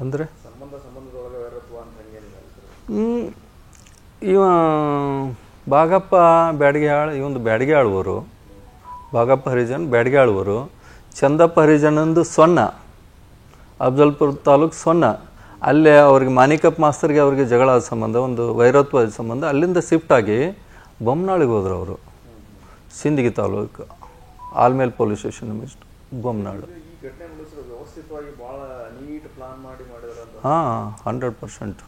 ಅಂದರೆ ಸಂಬಂಧದೊಳಗೆ ವೈರತ್ವ ಅಂತ ಹಂಗೇನಿಲ್ಲ. ಇವ ಬಾಗಪ್ಪ ಬ್ಯಾಡಗಿಯಾಳ್ ಇವಂದು ಬ್ಯಾಡಗಿಯಾಳುವರು, ಬಾಗಪ್ಪ ಹರಿಜನ್ ಬ್ಯಾಡಗಿಯಾಳುವರು. ಚಂದಪ್ಪ ಹರಿಜನಂದು ಸೊನ್ನ, ಅಫ್ಜಲ್ಪುರ ತಾಲೂಕು ಸೊನ್ನ. ಅಲ್ಲೇ ಅವ್ರಿಗೆ ಮಾನಿಕಪ್ಪ ಮಾಸ್ತರ್ಗೆ ಅವ್ರಿಗೆ ಜಗಳ ಆದ ಸಂಬಂಧ, ಒಂದು ವೈರತ್ವ ಸಂಬಂಧ ಅಲ್ಲಿಂದ ಶಿಫ್ಟ್ ಆಗಿ ಬೊಮ್ಮನಾಳಿಗೆ ಹೋದ್ರು ಅವರು. Sindagi taluk Almel police station Bommanal. ವ್ಯವಸ್ಥಿತವಾಗಿ ಭಾಳ ನೀಟ್ ಪ್ಲಾನ್ ಮಾಡಿ ಮಾಡಿದ್ರೆ ಹಾಂ 100%.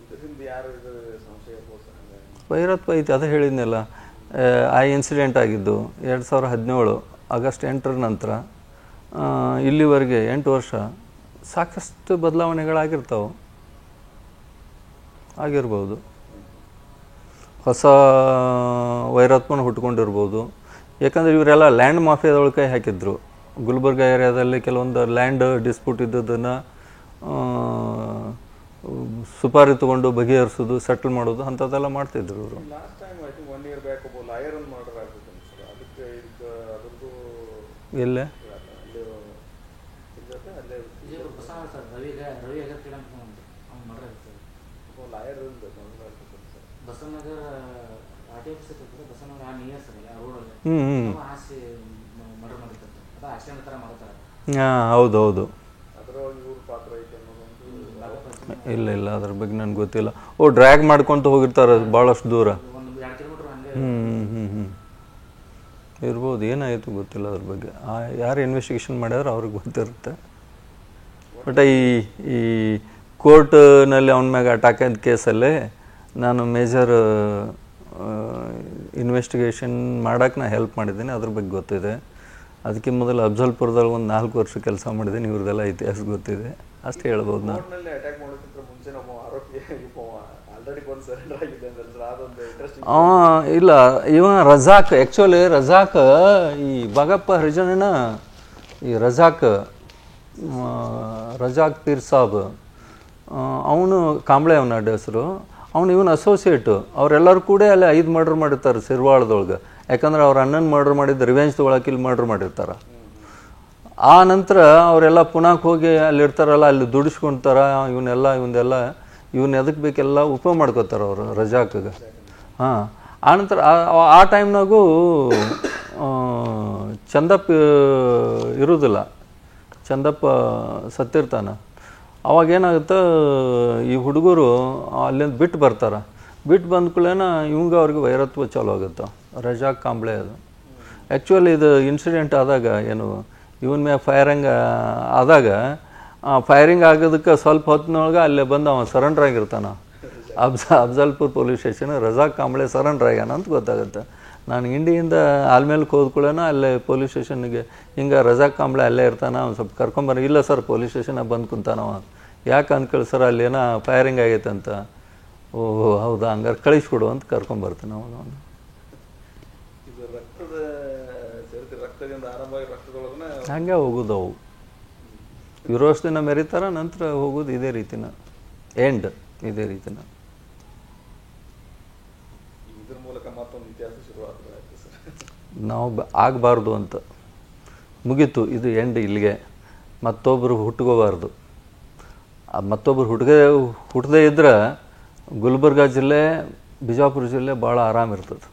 ಇದರಿಂದ ಯಾರು ಇದು ಸಂಶಯ ವೈರತ್ವ ಐತಿ, ಅದೇ ಹೇಳಿದ್ನಲ್ಲ. ಆ ಇನ್ಸಿಡೆಂಟ್ ಆಗಿದ್ದು 2017 ಆಗಸ್ಟ್ 8 ನಂತರ ಇಲ್ಲಿವರೆಗೆ 8 ವರ್ಷ ಸಾಕಷ್ಟು ಬದಲಾವಣೆಗಳಾಗಿರ್ತಾವೆ, ಆಗಿರ್ಬೋದು. ಹೊಸ ವೈರತ್ವನ ಹುಟ್ಕೊಂಡಿರ್ಬೋದು. ಯಾಕಂದರೆ ಇವರೆಲ್ಲ ಲ್ಯಾಂಡ್ ಮಾಫಿಯಾದೊಳಗೆ ಕೈ ಹಾಕಿದ್ರು. ಗುಲ್ಬರ್ಗ ಏರಿಯಾದಲ್ಲಿ ಕೆಲವೊಂದು ಲ್ಯಾಂಡ್ ಡಿಸ್ಪ್ಯೂಟ್ ಇದ್ದದನ್ನು ಸುಪಾರಿ ತೊಗೊಂಡು ಬಗೆಹರಿಸೋದು, ಸೆಟಲ್ ಮಾಡೋದು ಅಂಥದ್ದೆಲ್ಲ ಮಾಡ್ತಿದ್ರು ಇವರು. Last time I think 1 year back ಒಬ್ಬ ಲಾಯರ್ ಅನ್ನು ಮರ್ಡರ್ ಆಗ್ತಿತ್ತು ಸರ್. ಅದಕ್ಕೆ ಅದ್ರದ್ದು ಎಲ್ಲೇ ಹಾಂ ಹೌದು. ಇಲ್ಲ ಅದ್ರ ಬಗ್ಗೆ ನನಗೆ ಗೊತ್ತಿಲ್ಲ. ಡ್ರ್ಯಾಗ್ ಮಾಡ್ಕೊತ ಹೋಗಿರ್ತಾರೆ ಭಾಳಷ್ಟು ದೂರ. ಇರ್ಬೋದು, ಏನಾಯಿತು ಗೊತ್ತಿಲ್ಲ ಅದ್ರ ಬಗ್ಗೆ. ಯಾರು ಇನ್ವೆಸ್ಟಿಗೇಷನ್ ಮಾಡ್ಯಾರ ಅವ್ರಿಗೆ ಗೊತ್ತಿರುತ್ತೆ. ಬಟ್ ಈ ಕೋರ್ಟ್ನಲ್ಲಿ ಅವನ ಮ್ಯಾಗ ಅಟ್ಯಾಕ್ ಆದ ಕೇಸಲ್ಲೇ ನಾನು ಮೇಜರ್ ಇನ್ವೆಸ್ಟಿಗೇಷನ್ ಮಾಡೋಕೆ ನಾನು ಹೆಲ್ಪ್ ಮಾಡಿದ್ದೀನಿ, ಅದ್ರ ಬಗ್ಗೆ ಗೊತ್ತಿದೆ. ಅದಕ್ಕೆ ಮೊದಲು ಅಫ್ಜಲ್ಪುರದಲ್ಲಿ ಒಂದು 4 ವರ್ಷ ಕೆಲಸ ಮಾಡಿದ್ದೀನಿ, ಇವ್ರದ್ದೆಲ್ಲ ಇತಿಹಾಸ ಗೊತ್ತಿದೆ, ಅಷ್ಟೇ ಹೇಳ್ಬೋದು ನಾನು. ಇಲ್ಲ, ಇವ ರಜಾಕ್, ಆ್ಯಕ್ಚುಲಿ ರಜಾಕ್ ಈ ಬಾಗಪ್ಪ ಹರಿಜನನ ಈ ರಜಾಕ್ ಪೀರ್ ಸಾಬ್ ಅವನು ಕಾಂಬ್ಳೆ ಅವನ ಹೆಸರು. ಅವನು ಇವನು ಅಸೋಸಿಯೇಟು. ಅವರೆಲ್ಲರೂ ಕೂಡ ಅಲ್ಲಿ 5 ಮರ್ಡರ್ ಮಾಡಿರ್ತಾರೆ ಸಿರ್ವಾಳದೊಳಗೆ. ಯಾಕಂದ್ರೆ ಅವ್ರ ಅಣ್ಣನ ಮರ್ಡರ್ ಮಾಡಿದ್ದು ರಿವೆಂಜ್ ತೊಗೊಳಕ್ಕೆ ಇಲ್ಲಿ ಮರ್ಡರ್ ಮಾಡಿರ್ತಾರೆ. ಆ ನಂತರ ಅವರೆಲ್ಲ ಪುನಾಕ್ ಹೋಗಿ ಅಲ್ಲಿ ಇರ್ತಾರಲ್ಲ, ಅಲ್ಲಿ ದುಡಿಸ್ಕೊಳ್ತಾರ. ಇವನ್ನ ಎದಕ್ಕೆ ಬೇಕೆಲ್ಲ ಉಪಯೋಗ ಮಾಡ್ಕೋತಾರೆ ಅವರು ರಜಾಕ್ಗೆ. ಹಾಂ, ಆನಂತರ ಆ ಟೈಮ್ನಾಗೂ ಚಂದಪ್ಪ ಇರೋದಿಲ್ಲ, ಚಂದಪ್ಪ ಸತ್ತಿರ್ತಾನೆ. ಅವಾಗೇನಾಗುತ್ತೆ, ಈ ಹುಡುಗರು ಅಲ್ಲಿಂದ ಬಿಟ್ಟು ಬರ್ತಾರೆ. ಬಿಟ್ಟು ಬಂದ ಕೂಡಲೇ ಇವಂಗೆ ಅವ್ರಿಗೆ ವೈರತ್ವ ಚಾಲು ಆಗುತ್ತೆ, ರಜಾಕ್ ಕಾಂಬ್ಳೆ ಅದು. ಆ್ಯಕ್ಚುಲಿ ಇದು ಇನ್ಸಿಡೆಂಟ್ ಆದಾಗ ಏನು ಇವನ ಮ್ಯಾಗ ಫೈರಿಂಗ್ ಆದಾಗ, ಫೈರಿಂಗ್ ಆಗೋದಕ್ಕೆ ಸ್ವಲ್ಪ ಹೊತ್ತಿನೊಳಗೆ ಅಲ್ಲೇ ಬಂದು ಅವ ಸರೆಂಡ್ರ್ ಆಗಿರ್ತಾನೆ. ಅಫ್ಜಲ್ಪುರ್ ಪೊಲೀಸ್ ಸ್ಟೇಷನ್ ರಜಾಕ್ ಕಾಂಬ್ಳೆ ಸರೆಂಡ್ರ್ ಆಗ್ಯಾನ ಅಂತ ಗೊತ್ತಾಗುತ್ತೆ. ನಾನು ಇಂಡಿಯಿಂದ ಆಲ್ಮೇಲೆ ಹೋದ್ಕೊಳ್ಳೋಣ ಅಲ್ಲೇ ಪೊಲೀಸ್ ಸ್ಟೇಷನ್ಗೆ, ಹಿಂಗೆ ರಜಾಕ್ ಕಾಂಬ್ಳೆ ಅಲ್ಲೇ ಇರ್ತಾನೆ, ಅವ್ನು ಸ್ವಲ್ಪ ಕರ್ಕೊಂಬರ್ರಿ. ಇಲ್ಲ ಸರ್, ಪೊಲೀಸ್ ಸ್ಟೇಷನಾಗ ಬಂದು ಕುಂತಾನವ. ಯಾಕೆ ಅಂದ್ಕೊಳ್ಳಿ ಸರ್, ಅಲ್ಲೇನೋ ಫೈರಿಂಗ್ ಆಗೈತೆ ಅಂತ. ಓಹೋ ಹೌದಾ, ಹಂಗಾರೆ ಕಳಿಸ್ಕೊಡು ಅಂತ ಕರ್ಕೊಂಬರ್ತಾನೆ ಅವನು. ಹಂಗೆ ಹೋಗೋದು ಅವು. ಇರೋಷ್ಟು ದಿನ ಮೆರಿತಾರ, ನಂತರ ಹೋಗೋದು ಇದೇ ರೀತಿನ, ಎಂಡ್ ಇದೇ ರೀತಿನ. ನಾವು ಆಗಬಾರ್ದು ಅಂತ ಮುಗೀತು, ಇದು ಎಂಡ್ ಇಲ್ಲಿಗೆ. ಮತ್ತೊಬ್ಬರು ಹುಟ್ಕೋಬಾರ್ದು. ಮತ್ತೊಬ್ಬರು ಹುಟ್ಟದೇ ಇದ್ರೆ ಗುಲ್ಬರ್ಗ ಜಿಲ್ಲೆ, ಬಿಜಾಪುರ ಜಿಲ್ಲೆ ಭಾಳ ಆರಾಮಿರ್ತದೆ.